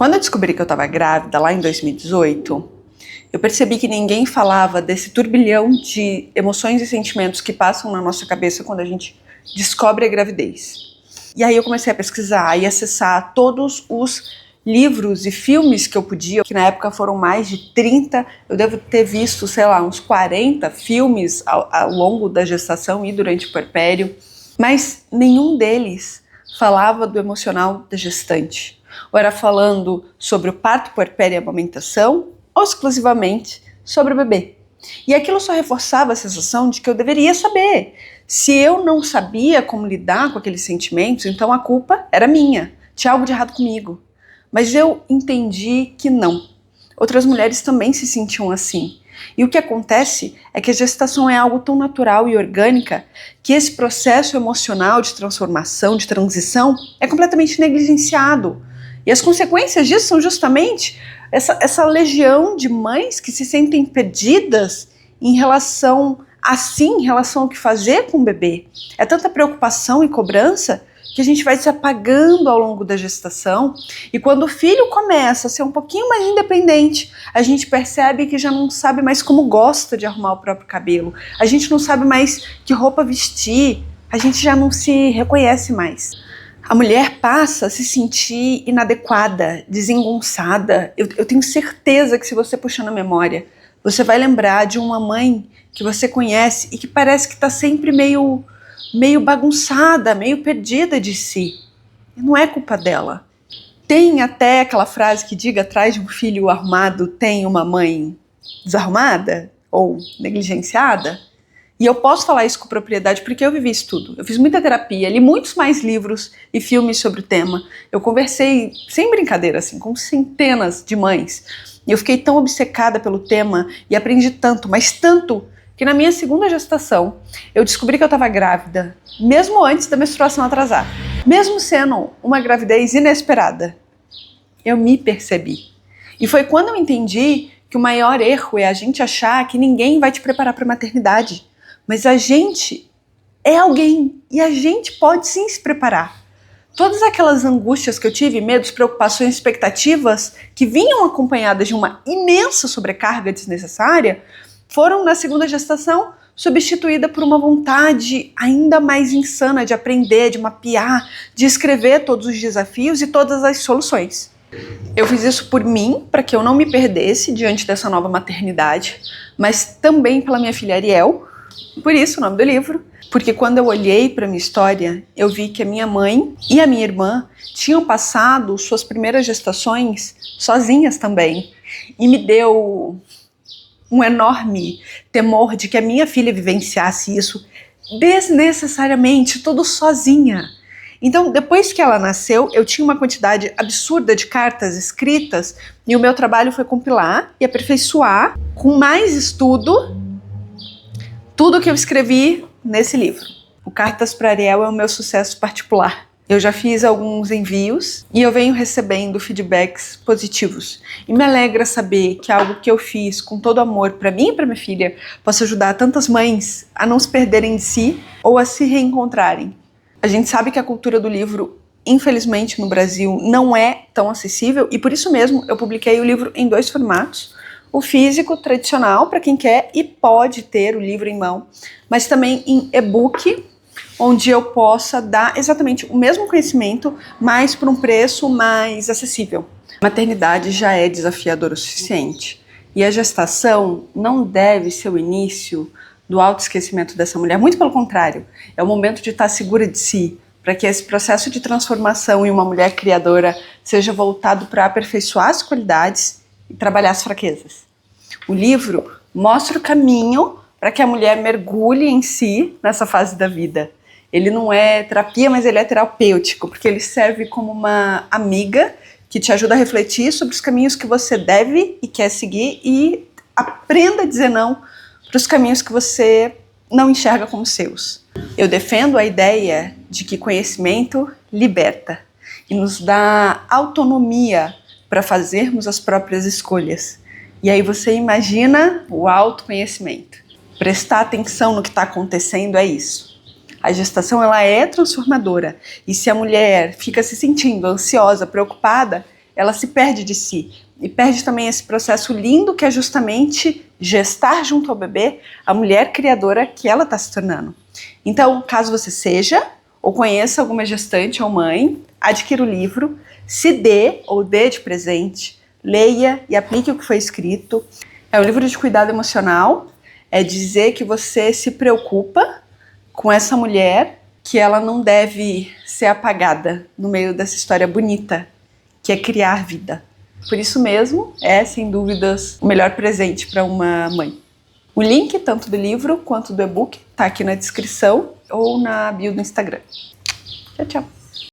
Quando eu descobri que eu estava grávida, lá em 2018, eu percebi que ninguém falava desse turbilhão de emoções e sentimentos que passam na nossa cabeça quando a gente descobre a gravidez. E aí eu comecei a pesquisar e acessar todos os livros e filmes que eu podia, que na época foram mais de 30, eu devo ter visto, sei lá, uns 40 filmes ao longo da gestação e durante o puerpério, mas nenhum deles falava do emocional da gestante. Ou era falando sobre o parto, puerpério e amamentação, ou exclusivamente sobre o bebê. E aquilo só reforçava a sensação de que eu deveria saber. Se eu não sabia como lidar com aqueles sentimentos, então a culpa era minha, tinha algo de errado comigo. Mas eu entendi que não. Outras mulheres também se sentiam assim. E o que acontece é que a gestação é algo tão natural e orgânica que esse processo emocional de transformação, de transição, é completamente negligenciado. E as consequências disso são justamente essa legião de mães que se sentem perdidas em relação ao que fazer com o bebê. É tanta preocupação e cobrança que a gente vai se apagando ao longo da gestação, e quando o filho começa a ser um pouquinho mais independente, a gente percebe que já não sabe mais como gosta de arrumar o próprio cabelo, a gente não sabe mais que roupa vestir, a gente já não se reconhece mais. A mulher passa a se sentir inadequada, desengonçada. Eu tenho certeza que se você puxar na memória, você vai lembrar de uma mãe que você conhece e que parece que está sempre meio bagunçada, meio perdida de si. E não é culpa dela. Tem até aquela frase que diga: atrás de um filho arrumado tem uma mãe desarrumada ou negligenciada. E eu posso falar isso com propriedade porque eu vivi isso tudo. Eu fiz muita terapia, li muitos mais livros e filmes sobre o tema. Eu conversei, sem brincadeira, assim, com centenas de mães. E eu fiquei tão obcecada pelo tema e aprendi tanto, mas tanto, que na minha segunda gestação eu descobri que eu estava grávida, mesmo antes da menstruação atrasar. Mesmo sendo uma gravidez inesperada, eu me percebi. E foi quando eu entendi que o maior erro é a gente achar que ninguém vai te preparar para a maternidade. Mas a gente é alguém e a gente pode sim se preparar. Todas aquelas angústias que eu tive, medos, preocupações, expectativas, que vinham acompanhadas de uma imensa sobrecarga desnecessária, foram na segunda gestação substituída por uma vontade ainda mais insana de aprender, de mapear, de escrever todos os desafios e todas as soluções. Eu fiz isso por mim, para que eu não me perdesse diante dessa nova maternidade, mas também pela minha filha Ariel. Por isso o nome do livro, porque quando eu olhei para a minha história, eu vi que a minha mãe e a minha irmã tinham passado suas primeiras gestações sozinhas também. E me deu um enorme temor de que a minha filha vivenciasse isso desnecessariamente, tudo sozinha. Então, depois que ela nasceu, eu tinha uma quantidade absurda de cartas escritas e o meu trabalho foi compilar e aperfeiçoar com mais estudo tudo que eu escrevi nesse livro. O Cartas para Ariel é o meu sucesso particular. Eu já fiz alguns envios e eu venho recebendo feedbacks positivos. E me alegra saber que algo que eu fiz com todo amor para mim e para minha filha possa ajudar tantas mães a não se perderem de si ou a se reencontrarem. A gente sabe que a cultura do livro, infelizmente, no Brasil não é tão acessível e por isso mesmo eu publiquei o livro em 2 formatos. O físico tradicional, para quem quer e pode ter o livro em mão, mas também em e-book, onde eu possa dar exatamente o mesmo conhecimento, mas por um preço mais acessível. A maternidade já é desafiadora o suficiente. E a gestação não deve ser o início do autoesquecimento dessa mulher, muito pelo contrário, é o momento de estar segura de si, para que esse processo de transformação em uma mulher criadora seja voltado para aperfeiçoar as qualidades e trabalhar as fraquezas. O livro mostra o caminho para que a mulher mergulhe em si nessa fase da vida. Ele não é terapia, mas ele é terapêutico, porque ele serve como uma amiga que te ajuda a refletir sobre os caminhos que você deve e quer seguir e aprenda a dizer não para os caminhos que você não enxerga como seus. Eu defendo a ideia de que conhecimento liberta e nos dá autonomia para fazermos as próprias escolhas. E aí você imagina o autoconhecimento. Prestar atenção no que está acontecendo é isso. A gestação ela é transformadora. E se a mulher fica se sentindo ansiosa, preocupada, ela se perde de si. E perde também esse processo lindo que é justamente gestar junto ao bebê a mulher criadora que ela está se tornando. Então, caso você seja ou conheça alguma gestante ou mãe, adquira o livro, se dê ou dê de presente, leia e aplique o que foi escrito. É um livro de cuidado emocional, é dizer que você se preocupa com essa mulher, que ela não deve ser apagada no meio dessa história bonita, que é criar vida. Por isso mesmo, é, sem dúvidas, o melhor presente para uma mãe. O link, tanto do livro quanto do e-book, está aqui na descrição ou na bio do Instagram. Tchau, tchau!